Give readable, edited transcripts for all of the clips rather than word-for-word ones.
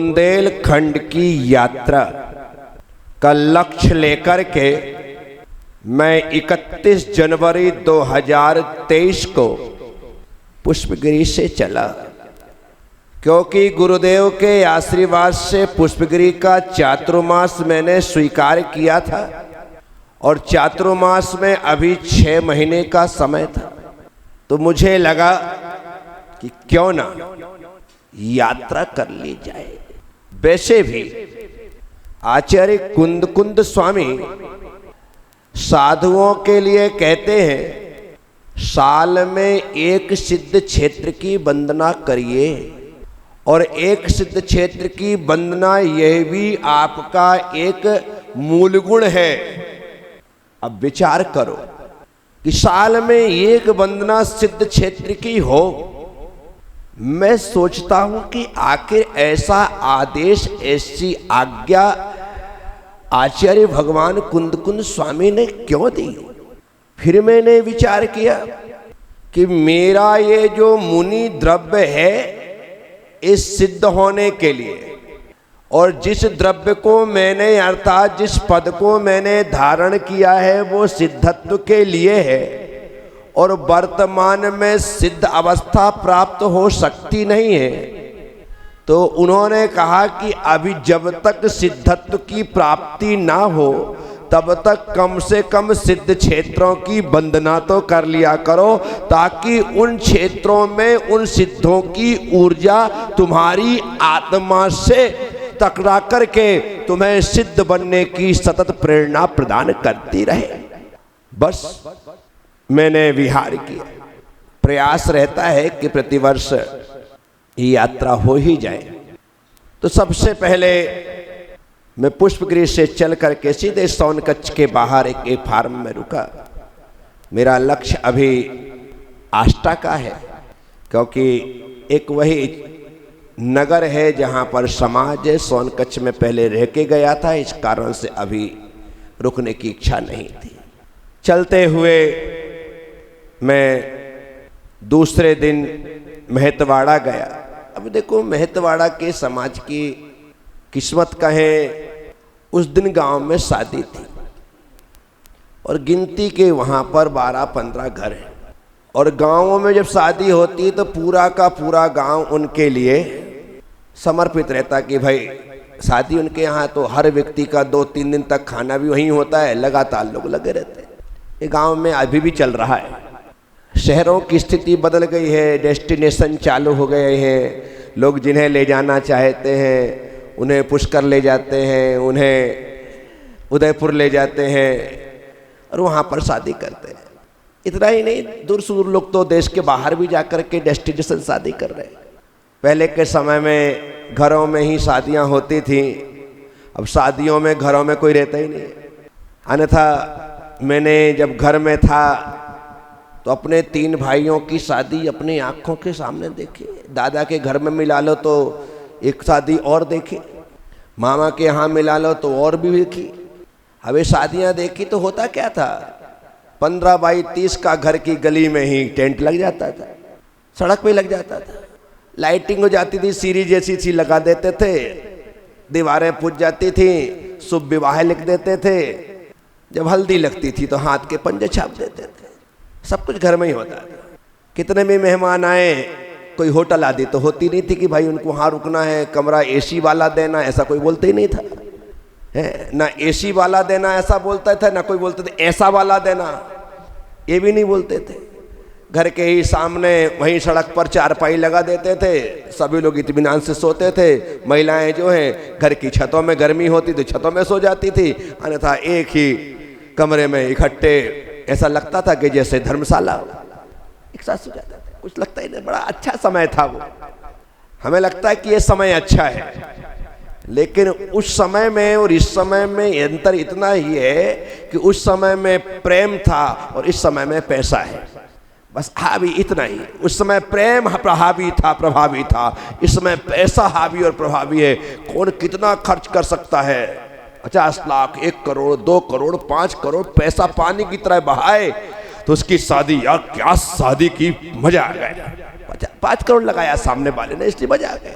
बुंदेलखंड की यात्रा का लक्ष्य लेकर के मैं 31 जनवरी 2023 को पुष्पगिरी से चला, क्योंकि गुरुदेव के आशीर्वाद से पुष्पगिरी का चातुर्मास मैंने स्वीकार किया था और चातुर्मास में अभी 6 महीने का समय था। तो मुझे लगा कि क्यों ना यात्रा कर ली जाए। वैसे भी आचार्य कुंद स्वामी साधुओं के लिए कहते हैं, साल में एक सिद्ध क्षेत्र की वंदना करिए, और एक सिद्ध क्षेत्र की वंदना यह भी आपका एक मूल गुण है। अब विचार करो कि साल में एक वंदना सिद्ध क्षेत्र की हो। मैं सोचता हूं कि आखिर ऐसा आदेश, ऐसी आज्ञा आचार्य भगवान कुंद स्वामी ने क्यों दी। फिर मैंने विचार किया कि मेरा ये जो मुनि द्रव्य है, इस सिद्ध होने के लिए, और जिस द्रव्य को मैंने अर्थात जिस पद को मैंने धारण किया है वो सिद्धत्व के लिए है, और वर्तमान में सिद्ध अवस्था प्राप्त हो सकती नहीं है। तो उन्होंने कहा कि अभी जब तक सिद्धत्व की प्राप्ति ना हो तब तक कम से कम सिद्ध क्षेत्रों की वंदना तो कर लिया करो, ताकि उन क्षेत्रों में उन सिद्धों की ऊर्जा तुम्हारी आत्मा से टकरा करके तुम्हें सिद्ध बनने की सतत प्रेरणा प्रदान करती रहे। बस मैंने विहार किया। प्रयास रहता है कि प्रतिवर्ष यात्रा हो ही जाए। तो सबसे पहले मैं पुष्पगिरी से चल करके सीधे सोनकच्छ के बाहर एक फार्म में रुका। मेरा लक्ष्य अभी आष्टा का है, क्योंकि एक वही नगर है जहाँ पर समाज है। सोनकच्छ में पहले रह के गया था, इस कारण से अभी रुकने की इच्छा नहीं थी। चलते हुए मैं दूसरे दिन महतवाड़ा गया। अब देखो, महतवाड़ा के समाज की किस्मत कहें, उस दिन गांव में शादी थी और गिनती के वहाँ पर 12-15 घर हैं, और गांवों में जब शादी होती है तो पूरा का पूरा गांव उनके लिए समर्पित रहता कि भाई शादी उनके यहाँ, तो हर व्यक्ति का 2-3 दिन तक खाना भी वहीं होता है, लगातार लोग लगे रहते हैं। ये गांव में अभी भी चल रहा है। शहरों की स्थिति बदल गई है, डेस्टिनेशन चालू हो गए हैं। लोग जिन्हें ले जाना चाहते हैं उन्हें पुष्कर ले जाते हैं, उन्हें उदयपुर ले जाते हैं और वहाँ पर शादी करते हैं। इतना ही नहीं, दूर सुदूर लोग तो देश के बाहर भी जाकर के डेस्टिनेशन शादी कर रहे हैं। पहले के समय में घरों में ही शादियाँ होती थी, अब शादियों में घरों में कोई रहता ही नहीं। अन्यथा मैंने जब घर में था तो अपने 3 भाइयों की शादी अपनी आँखों के सामने देखी। दादा के घर में मिला लो तो एक शादी और देखी, मामा के यहाँ मिला लो तो और भी देखी। अब ये शादियाँ देखी तो होता क्या था, 15 बाई 30 का घर की गली में ही टेंट लग जाता था, सड़क पे लग जाता था, लाइटिंग हो जाती थी, सीरी जैसी सी लगा देते थे, दीवारें पूज जाती थी, शुभ विवाह लिख देते थे, जब हल्दी लगती थी तो हाथ के पंजे छाप देते थे। सब कुछ घर में ही होता था। कितने भी मेहमान आए, कोई होटल आदि तो होती नहीं थी कि भाई उनको वहाँ रुकना है, कमरा एसी वाला देना, ऐसा कोई बोलते ही नहीं था है ना। एसी वाला देना ऐसा बोलता था ना, कोई बोलते थे ऐसा वाला देना, ये भी नहीं बोलते थे। घर के ही सामने वहीं सड़क पर चारपाई लगा देते थे, सभी लोग इत्मीनान से सोते थे। महिलाएं जो हैं घर की छतों में, गर्मी होती तो छतों में सो जाती थी, अन्यथा एक ही कमरे में इकट्ठे, ऐसा लगता था कि जैसे धर्मशाला एक साथ सो जाता था। कुछ लगता ही नहीं, बड़ा अच्छा समय था वो। हमें लगता है कि ये समय अच्छा है, लेकिन उस समय में और इस समय में अंतर इतना ही है कि उस समय में प्रेम था और इस समय में पैसा है, बस हावी इतना ही। उस समय प्रेम प्रभावी था, इस समय पैसा हावी और प्रभावी है। कौन कितना खर्च कर सकता है, 50 लाख, 1 करोड़, 2 करोड़, 5 करोड़ पैसा पानी की तरह बहाए तो उसकी शादी, यार क्या शादी की, मजा आ गया। 5 करोड़ लगाया सामने वाले ने, इसलिए मजा आ गया।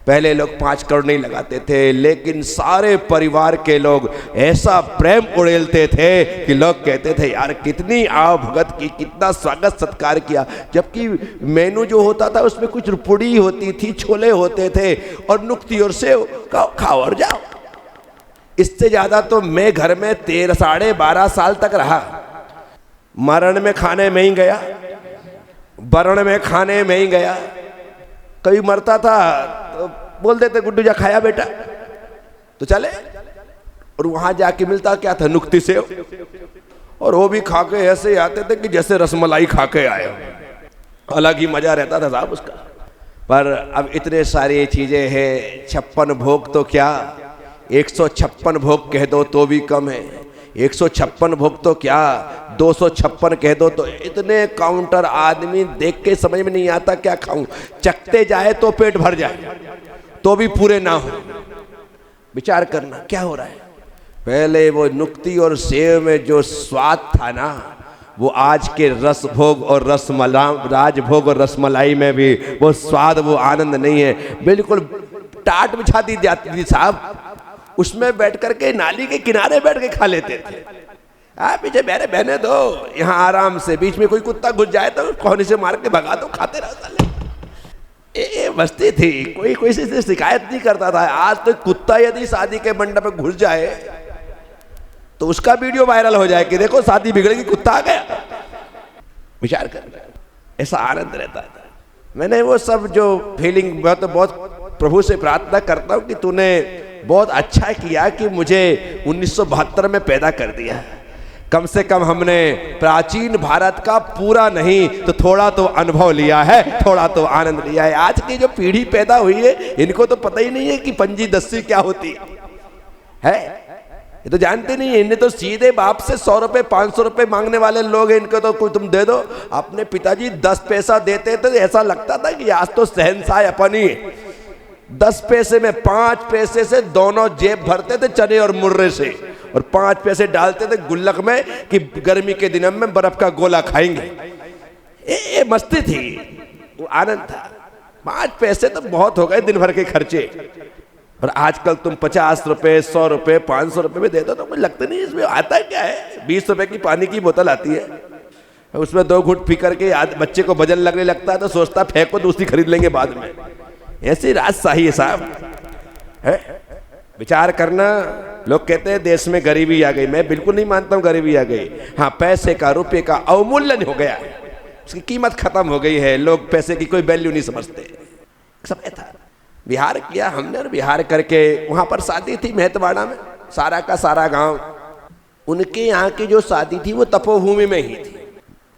पहले लोग 5 करोड़ नहीं लगाते थे, लेकिन सारे परिवार के लोग ऐसा प्रेम उड़ेलते थे कि लोग कहते थे यार कितनी आओ भगत की, कितना स्वागत सत्कार किया। जबकि मेनू जो होता था उसमें कुछ पुड़ी होती थी, छोले होते थे और नुक्ती और सेव, खाओ और जाओ। इससे ज्यादा तो मैं घर में 13-12.5 साल तक रहा। मरण में खाने में ही गया, वरण में खाने में ही गया। कभी मरता था तो बोल देते गुड्डू जा खाया बेटा, तो चले। और वहां जाके मिलता क्या था, नुक्ती सेव, और वो भी खा के ऐसे आते थे कि जैसे रसमलाई खा के आए। अलग ही मजा रहता था साहब उसका। पर अब इतने सारी चीजें हैं, 56 भोग तो क्या, 156 भोग कह दो तो भी कम है। 156 भोग तो क्या, 256 कह दो तो इतने काउंटर आदमी देख के समझ में नहीं आता क्या खाऊं। चखते जाए तो पेट भर जाए तो भी पूरे ना हो। विचार करना क्या हो रहा है। पहले वो नुक्ती और सेव में जो स्वाद था ना, वो आज के रस भोग और राजभोग और रसमलाई में भी वो स्वाद, वो आनंद नहीं है। बिल्कुल टाट बिछा दी जाती थी साहब, उसमें बैठ करके नाली के किनारे बैठ के खा लेते थे। पीछे बहने दो, यहाँ आराम से। बीच में कोई कुत्ता घुस जाए तो कोहनी से मार के भगा दो, खाते रहो। ये मस्ती थी, कोई से शिकायत नहीं करता था। आज तो कुत्ता यदि शादी के मंडप में घुस जाए तो उसका वीडियो वायरल हो जाए कि देखो शादी बिगड़ेगी, कुत्ता आ गया। विचार कर, ऐसा आनंद रहता था। मैंने वो सब जो फीलिंग बहुत प्रभु से प्रार्थना करता हूँ कि तूने बहुत अच्छा किया कि मुझे 1972 में पैदा कर दिया। कम से कम हमने प्राचीन भारत का पूरा नहीं तो थोड़ा तो अनुभव लिया है, थोड़ा तो आनंद लिया है। आज की जो पीढ़ी पैदा हुई है इनको तो पता ही नहीं है कि पंजी दस्सी क्या होती है। ये तो जानते नहीं है। इन्हें तो सीधे बाप से 100 रुपए 500 रुपए मांगने वाले लोग हैं। इनको तो कोई तुम दे दो। अपने पिताजी 10 पैसा देते थे, ऐसा लगता था कि आज तो शहंशाह अपन ही। 10 पैसे में 5 पैसे से दोनों जेब भरते थे चने और मुर्रे से, और 5 पैसे डालते थे गुल्लक में कि गर्मी के दिनों में बर्फ का गोला खाएंगे। ये मस्ती थी, वो आनंद था। 5 पैसे तो बहुत हो गए दिन भर के खर्चे। और आजकल तुम 50 रुपए 100 रुपए 500 रुपए में दे दो तो मुझे लगता नहीं इसमें आता क्या है। 20 रुपए की पानी की बोतल आती है, उसमें 2 घूंट पी करके बच्चे को वजन लगने लगता है तो सोचता फेंको, दूसरी खरीद लेंगे बाद में। ऐसी राजशाही है साहब, है। विचार करना। लोग कहते हैं देश में गरीबी आ गई। मैं बिल्कुल नहीं मानता हूँ गरीबी आ गई। हाँ, पैसे का, रुपये का अवमूल्यन हो गया है, उसकी कीमत खत्म हो गई है। लोग पैसे की कोई वैल्यू नहीं समझते। सब था। बिहार किया हमने, और बिहार करके वहाँ पर शादी थी महतवाड़ा में, सारा का सारा गांव। उनके यहाँ की जो शादी थी वो तपोभूमि में ही थी।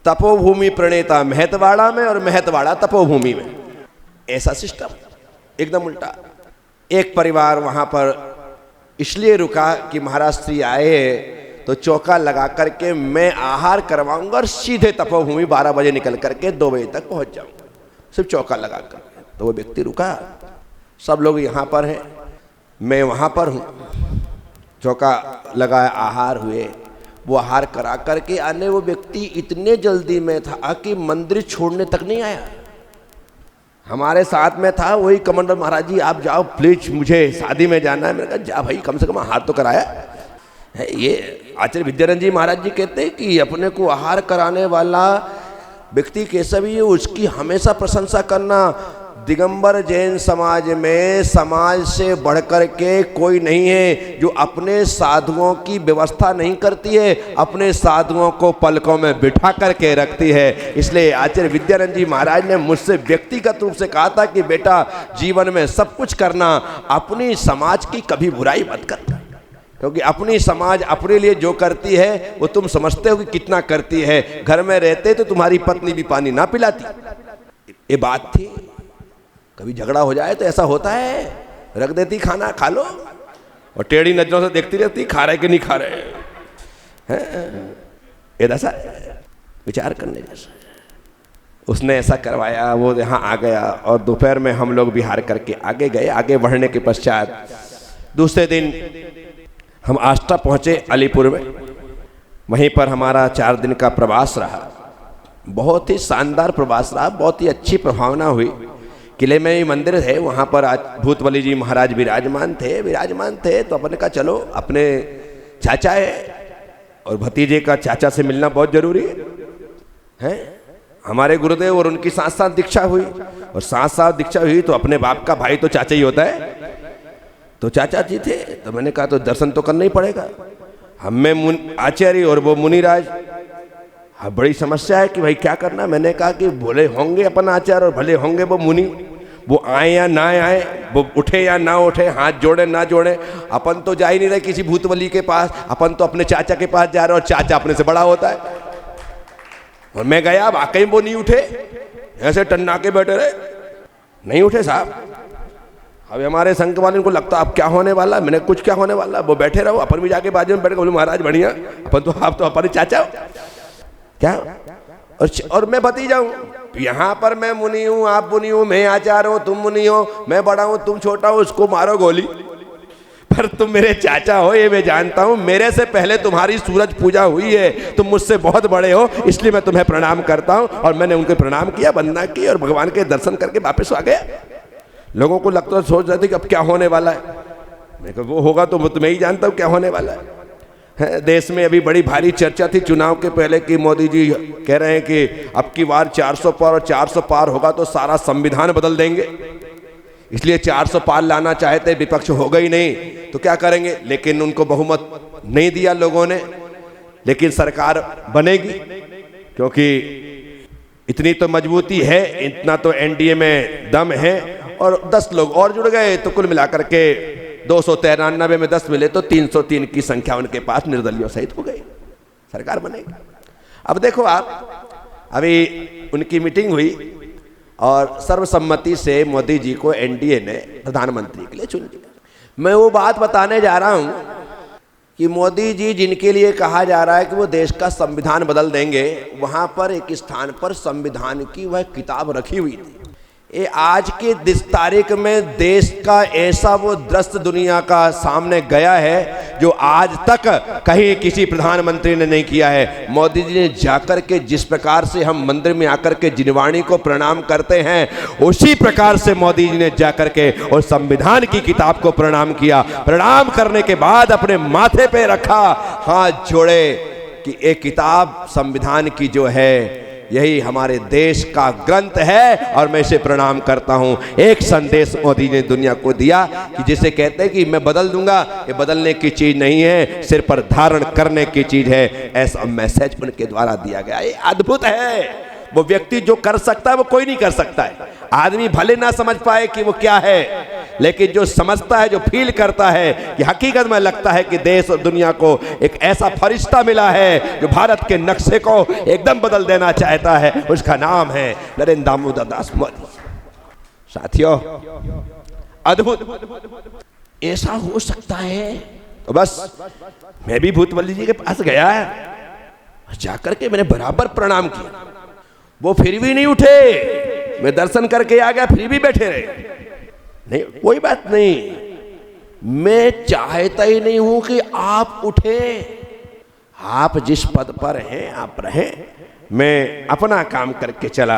तपोभूमि प्रणेता महतवाड़ा में और महतवाड़ा तपोभूमि में, ऐसा सिस्टम एकदम उल्टा। एक परिवार वहाँ पर इसलिए रुका कि महाराज श्री आए तो चौका लगा करके मैं आहार करवाऊंगा और सीधे तपोभूमि 12 बजे निकल करके 2 बजे तक पहुँच जाऊंगा, सिर्फ चौका लगा कर। तो वो व्यक्ति रुका। सब लोग यहाँ पर हैं, मैं वहाँ पर हूँ। चौका लगाया, आहार हुए। वो आहार करा करके आने, वो व्यक्ति इतने जल्दी में था कि मंदिर छोड़ने तक नहीं आया। हमारे साथ में था वही कमांडर, महाराज जी आप जाओ प्लीज, मुझे शादी में जाना है। मैंने कहा जा भाई, कम से कम आहार तो कराया है। ये आचार्य विद्यानंद जी महाराज जी कहते हैं कि अपने को आहार कराने वाला व्यक्ति कैसा भी है उसकी हमेशा प्रशंसा करना। दिगंबर जैन समाज में समाज से बढ़कर के कोई नहीं है जो अपने साधुओं की व्यवस्था नहीं करती है, अपने साधुओं को पलकों में बिठा करके रखती है। इसलिए आचार्य विद्यानंद जी महाराज ने मुझसे व्यक्तिगत रूप से कहा था कि बेटा जीवन में सब कुछ करना, अपनी समाज की कभी बुराई मत करना, क्योंकि अपनी समाज अपने लिए जो करती है वो तुम समझते हो कि कितना करती है। घर में रहते तो तुम्हारी पत्नी भी पानी ना पिलाती। ये बात थी। कभी झगड़ा हो जाए तो ऐसा होता है, रख देती खाना खा लो, और टेढ़ी नजरों से देखती रहती खा रहे कि नहीं खा रहे हैं। ये ऐसा विचार करने जैसा। उसने ऐसा करवाया, वो यहाँ आ गया, और दोपहर में हम लोग बिहार करके आगे गए। आगे बढ़ने के पश्चात दूसरे दिन हम आष्टा पहुँचे अलीपुर में। वहीं पर हमारा 4 दिन का प्रवास रहा। बहुत ही शानदार प्रवास रहा। बहुत ही अच्छी प्रभावना हुई किले में ही मंदिर है, वहाँ पर आज भूतबली जी महाराज विराजमान थे। तो अपने कहा चलो, अपने चाचा है और भतीजे का चाचा से मिलना बहुत जरूरी है। हमारे गुरुदेव और उनकी साथ साथ दीक्षा हुई, और साथ साथ दीक्षा हुई तो अपने बाप का भाई तो चाचा ही होता है। तो चाचा जी थे, तो मैंने कहा तो दर्शन तो करना ही पड़ेगा। हम में आचार्य और वो मुनिराज, हाँ बड़ी समस्या है कि भाई क्या करना। मैंने कहा कि भले होंगे अपन आचार्य और भले होंगे वो मुनि, वो आए या ना आए, वो उठे या ना उठे, हाथ जोड़े ना जोड़े, अपन तो जा ही नहीं रहे किसी भूतबली के पास, अपन तो अपने चाचा के पास जा रहे, और चाचा अपने से बड़ा होता है। और मैं गया, वाकई वो नहीं उठे, ऐसे टन्ना के बैठे रहे, नहीं उठे साहब। अब हमारे संघ वाले को लगता अब क्या होने वाला, मैंने कुछ क्या होने वाला, वो बैठे रहो, अपन भी जाके बाजू में बैठ के बोले महाराज बढ़िया, अपन तो आप तो अपने चाचा हो क्या, और मैं भतीजा हूँ। यहाँ पर मैं मुनि हूँ, आप मुनि हो, मैं आचार्य हूँ, तुम मुनि हो, मैं बड़ा हूँ, तुम छोटा हो, उसको मारो गोली, पर तुम मेरे चाचा हो ये मैं जानता हूँ। मेरे से पहले तुम्हारी सूरज पूजा हुई है, तुम मुझसे बहुत बड़े हो, इसलिए मैं तुम्हें प्रणाम करता हूँ। और मैंने उनको प्रणाम किया, वंदना की, और भगवान के दर्शन करके वापस आ गया। लोगों को लगता सोच रहे थे कि अब क्या होने वाला है। मैं कहा वो होगा तो मैं ही जानता हूँ क्या होने वाला है। देश में अभी बड़ी भारी चर्चा थी चुनाव के पहले कि मोदी जी कह रहे हैं कि अब की बार 400 पार, और 400 पार होगा तो सारा संविधान बदल देंगे, इसलिए 400 पार लाना चाहते, विपक्ष होगा ही नहीं तो क्या करेंगे। लेकिन उनको बहुमत नहीं दिया लोगों ने, लेकिन सरकार बनेगी, क्योंकि इतनी तो मजबूती है, इतना तो एनडीए में दम है। और 10 लोग और जुड़ गए तो कुल मिलाकर के 293 में 10 मिले तो 303 की संख्या उनके पास निर्दलीय सहित हो गई, सरकार बनेगी। अब देखो आप, अभी उनकी मीटिंग हुई और सर्वसम्मति से मोदी जी को एनडीए ने प्रधानमंत्री के लिए चुन लिया। मैं वो बात बताने जा रहा हूं कि मोदी जी जिनके लिए कहा जा रहा है कि वो देश का संविधान बदल देंगे, वहां पर एक स्थान पर संविधान की वह किताब रखी हुई थी। ये आज के इस तारीख में देश का ऐसा वो दृश्य दुनिया का सामने गया है जो आज तक कहीं किसी प्रधानमंत्री ने नहीं किया है। मोदी जी ने जाकर के जिस प्रकार से हम मंदिर में आकर के जिनवाणी को प्रणाम करते हैं, उसी प्रकार से मोदी जी ने जाकर के और संविधान की किताब को प्रणाम किया। प्रणाम करने के बाद अपने माथे पे रखा, हाथ जोड़े कि एक किताब संविधान की जो है यही हमारे देश का ग्रंथ है और मैं इसे प्रणाम करता हूं। एक संदेश मोदी ने दुनिया को दिया कि जिसे कहते हैं कि मैं बदल दूंगा, ये बदलने की चीज नहीं है, सिर पर धारण करने की चीज है। ऐसा मैसेज उनके द्वारा दिया गया। ये अद्भुत है। वो व्यक्ति जो कर सकता है वो कोई नहीं कर सकता है। आदमी भले ना समझ पाए कि वो क्या है, लेकिन जो समझता है, जो फील करता है कि हकीकत में लगता है कि देश और दुनिया को एक ऐसा फरिश्ता मिला है जो भारत के नक्शे को एकदम बदल देना चाहता है, उसका नाम है नरेंद्र दामोदर दास मोदी। साथियों, अद्भुत ऐसा हो सकता है। तो बस मैं भी भूतबली जी के पास गया, जाकर के मैंने बराबर प्रणाम किया। वो फिर भी नहीं उठे। मैं दर्शन करके आ गया, फिर भी बैठे रहे। नहीं, कोई बात नहीं, मैं चाहता ही नहीं हूं कि आप उठे। आप जिस पद पर हैं आप रहें। मैं अपना काम करके चला,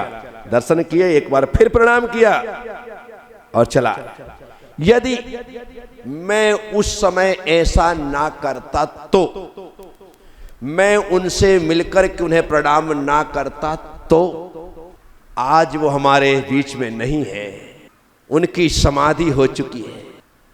दर्शन किए, एक बार फिर प्रणाम किया और चला। यदि मैं उस समय ऐसा ना करता तो, मैं उनसे मिलकर के उन्हें प्रणाम ना करता तो आज वो हमारे बीच में नहीं है, उनकी समाधि हो चुकी है।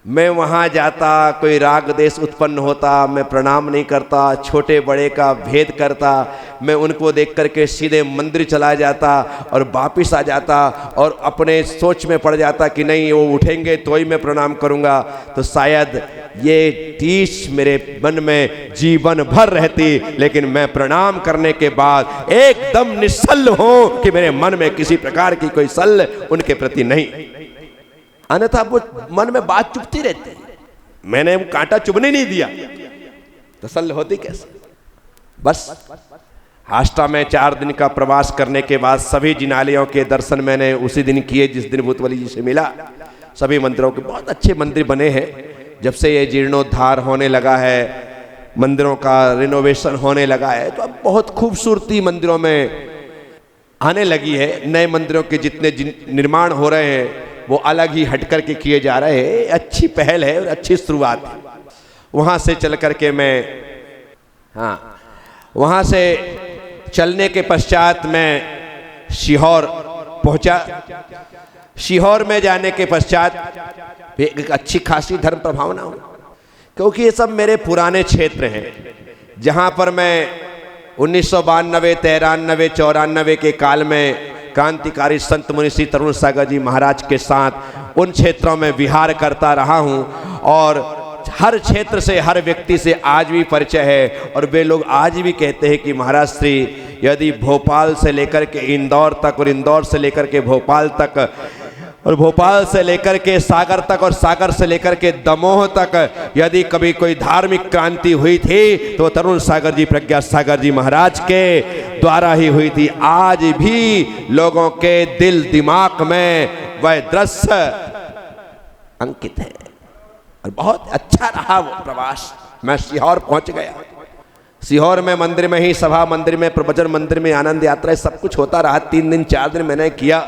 मैं वहाँ जाता, कोई राग देश उत्पन्न होता, मैं प्रणाम नहीं करता, छोटे बड़े का भेद करता, मैं उनको देख करके सीधे मंदिर चला जाता और वापिस आ जाता और अपने सोच में पड़ जाता कि नहीं वो उठेंगे तो ही मैं प्रणाम करूँगा, तो शायद ये टीस मेरे मन में जीवन भर रहती। लेकिन मैं प्रणाम करने के बाद एकदम निश्चल हूँ कि मेरे मन में किसी प्रकार की कोई सल उनके प्रति नहीं, अन्यथा वो मन में बात चुभती रहती। मैंने वो कांटा चुभने नहीं दिया, तसल्ली होती कैसे। बस आष्टा में 4 दिन का प्रवास करने के बाद सभी जिनालयों के दर्शन मैंने उसी दिन किए जिस दिन भूतबली जी से मिला। सभी मंदिरों के बहुत अच्छे मंदिर बने हैं। जब से ये जीर्णोद्धार होने लगा है, मंदिरों का रिनोवेशन होने लगा है, तो अब बहुत खूबसूरती मंदिरों में आने लगी है। नए मंदिरों के जितने निर्माण हो रहे हैं वो अलग ही हट कर के किए जा रहे हैं। अच्छी पहल है और अच्छी शुरुआत है। वहाँ से चल कर के मैं वहाँ से चलने के पश्चात मैं सीहोर पहुँचा। सीहोर में जाने के पश्चात एक अच्छी खासी धर्म प्रभावना हो, क्योंकि ये सब मेरे पुराने क्षेत्र हैं जहाँ पर मैं 1992, 93, 94 के काल में क्रांतिकारी संत मुनि श्री तरुण सागर जी महाराज के साथ उन क्षेत्रों में विहार करता रहा हूँ और हर क्षेत्र से हर व्यक्ति से आज भी परिचय है। और वे लोग आज भी कहते हैं कि महाराज श्री यदि भोपाल से लेकर के इंदौर तक और इंदौर से लेकर के भोपाल तक और भोपाल से लेकर के सागर तक और सागर से लेकर के दमोह तक यदि कभी कोई धार्मिक क्रांति हुई थी तो तरुण सागर जी, प्रज्ञा सागर जी महाराज के द्वारा ही हुई थी। आज भी लोगों के दिल दिमाग में वह दृश्य अंकित है और बहुत अच्छा रहा वो प्रवास। मैं सीहोर पहुंच गया। सीहोर में मंदिर में ही सभा मंदिर में, प्रवचन मंदिर में, आनंद यात्रा सब कुछ होता रहा। 3 दिन 4 दिन मैंने किया।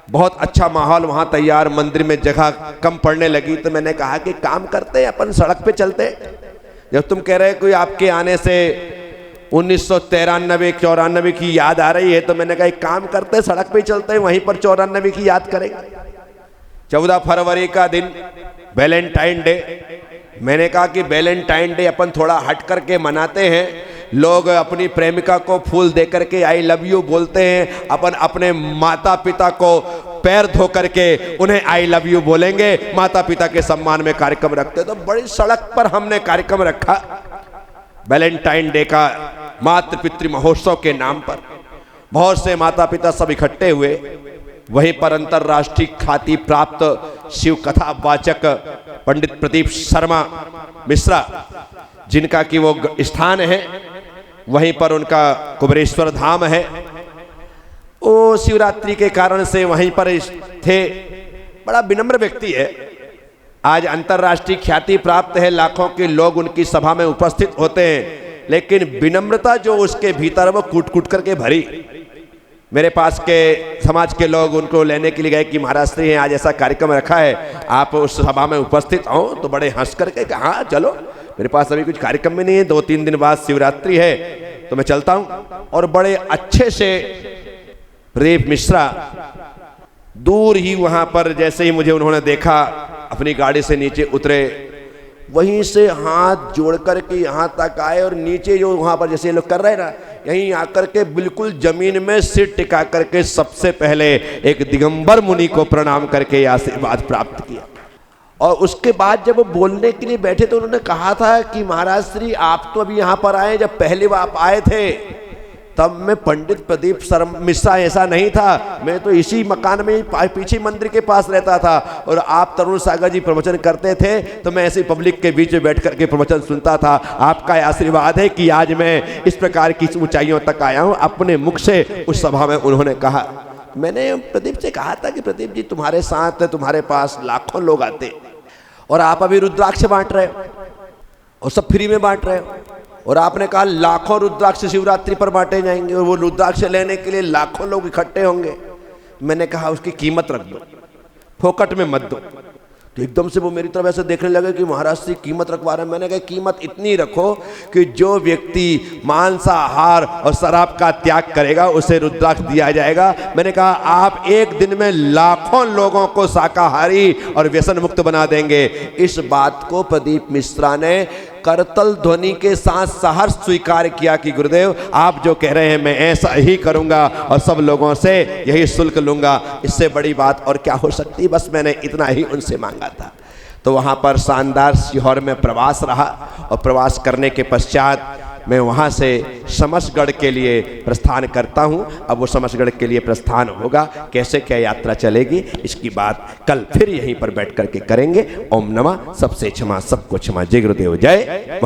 बहुत अच्छा माहौल वहाँ तैयार। मंदिर में जगह कम पड़ने लगी तो मैंने कहा कि काम करते हैं अपन, सड़क पे चलते। जब तुम कह रहे कोई आपके आने से 1993 94 की याद आ रही है तो मैंने कहा एक काम करते, सड़क पे चलते हैं, वहीं पर 94 की याद करेंगे। 14 फरवरी का दिन वैलेंटाइन डे। मैंने कहा कि वैलेंटाइन डे अपन थोड़ा हट करके मनाते हैं। लोग अपनी प्रेमिका को फूल दे करके आई लव यू बोलते हैं, अपन अपने माता पिता को पैर धो करके उन्हें आई लव यू बोलेंगे, माता पिता के सम्मान में कार्यक्रम रखते। तो बड़ी सड़क पर हमने कार्यक्रम रखा वैलेंटाइन डे का, मातृ पितृ महोत्सव के नाम पर। बहुत से माता पिता सब इकट्ठे हुए। वहीं पर अंतर्राष्ट्रीय ख्याति प्राप्त शिव कथा वाचक पंडित प्रदीप शर्मा मिश्रा, जिनका कि वो स्थान है, वहीं पर उनका कुबेरेश्वर धाम है। वो शिवरात्रि के कारण से वहीं पर थे। बड़ा विनम्र व्यक्ति है। आज अंतर्राष्ट्रीय ख्याति प्राप्त है, लाखों के लोग उनकी सभा में उपस्थित होते हैं, लेकिन विनम्रता जो उसके भीतर वो कूट कूट करके भरी। मेरे पास के समाज के लोग उनको लेने के लिए गए कि महाराज श्री आज ऐसा कार्यक्रम रखा है, आप उस सभा में उपस्थित हो। तो बड़े हंस करके कहा हाँ चलो, मेरे पास अभी कुछ कार्यक्रम भी नहीं है, 2-3 दिन बाद शिवरात्रि है तो मैं चलता हूँ। और बड़े अच्छे से प्रदीप मिश्रा दूर ही वहाँ पर जैसे ही मुझे उन्होंने देखा अपनी गाड़ी से नीचे उतरे, वहीं से हाथ जोड़ करके यहाँ तक आए और नीचे जो वहाँ पर जैसे लोग कर रहे हैं ना, यहीं आकर के बिल्कुल जमीन में सिर टिका करके सबसे पहले एक दिगंबर मुनि को प्रणाम करके आशीर्वाद प्राप्त किया। और उसके बाद जब वो बोलने के लिए बैठे तो उन्होंने कहा था कि महाराज श्री आप तो अभी यहाँ पर आए, जब पहली बार आप आए थे तब मैं पंडित प्रदीप शर्मा मिश्रा ऐसा नहीं था, मैं तो इसी मकान में पीछे मंदिर के पास रहता था और आप तरुण सागर जी प्रवचन करते थे तो मैं ऐसे पब्लिक के बीच में बैठ करके प्रवचन सुनता था। आपका आशीर्वाद है कि आज मैं इस प्रकार की ऊंचाइयों तक आया हूँ। अपने मुख से उस सभा में उन्होंने कहा। मैंने प्रदीप से कहा था कि प्रदीप जी तुम्हारे साथ तुम्हारे पास लाखों लोग आते और आप अभी रुद्राक्ष बांट रहे हो और सब फ्री में बांट रहे हो, और आपने कहा लाखों रुद्राक्ष शिवरात्रि पर बांटे जाएंगे और वो रुद्राक्ष लेने के लिए लाखों लोग इकट्ठे होंगे। मैंने कहा उसकी कीमत रख दो, फोकट में मत दो। तो एकदम से वो मेरी तरफ ऐसे देखने लगे कि महाराज से कीमत रखवा रहे हैं। मैंने कहा कीमत इतनी रखो कि जो व्यक्ति मांसाहार और शराब का त्याग करेगा उसे रुद्राक्ष दिया जाएगा। मैंने कहा आप एक दिन में लाखों लोगों को शाकाहारी और व्यसन मुक्त बना देंगे। इस बात को प्रदीप मिश्रा ने करतल ध्वनि के साथ सहर्ष स्वीकार किया कि गुरुदेव आप जो कह रहे हैं मैं ऐसा ही करूंगा और सब लोगों से यही शुल्क लूंगा। इससे बड़ी बात और क्या हो सकती, बस मैंने इतना ही उनसे मांगा था। तो वहाँ पर शानदार सीहोर में प्रवास रहा और प्रवास करने के पश्चात मैं वहाँ से समसगढ़ के लिए प्रस्थान करता हूँ। अब वो समसगढ़ के लिए प्रस्थान होगा, कैसे क्या यात्रा चलेगी इसकी बात कल फिर यहीं पर बैठ करके करेंगे। ओम नमः, सबसे क्षमा सबको क्षमा। जय गुरुदेव, जय।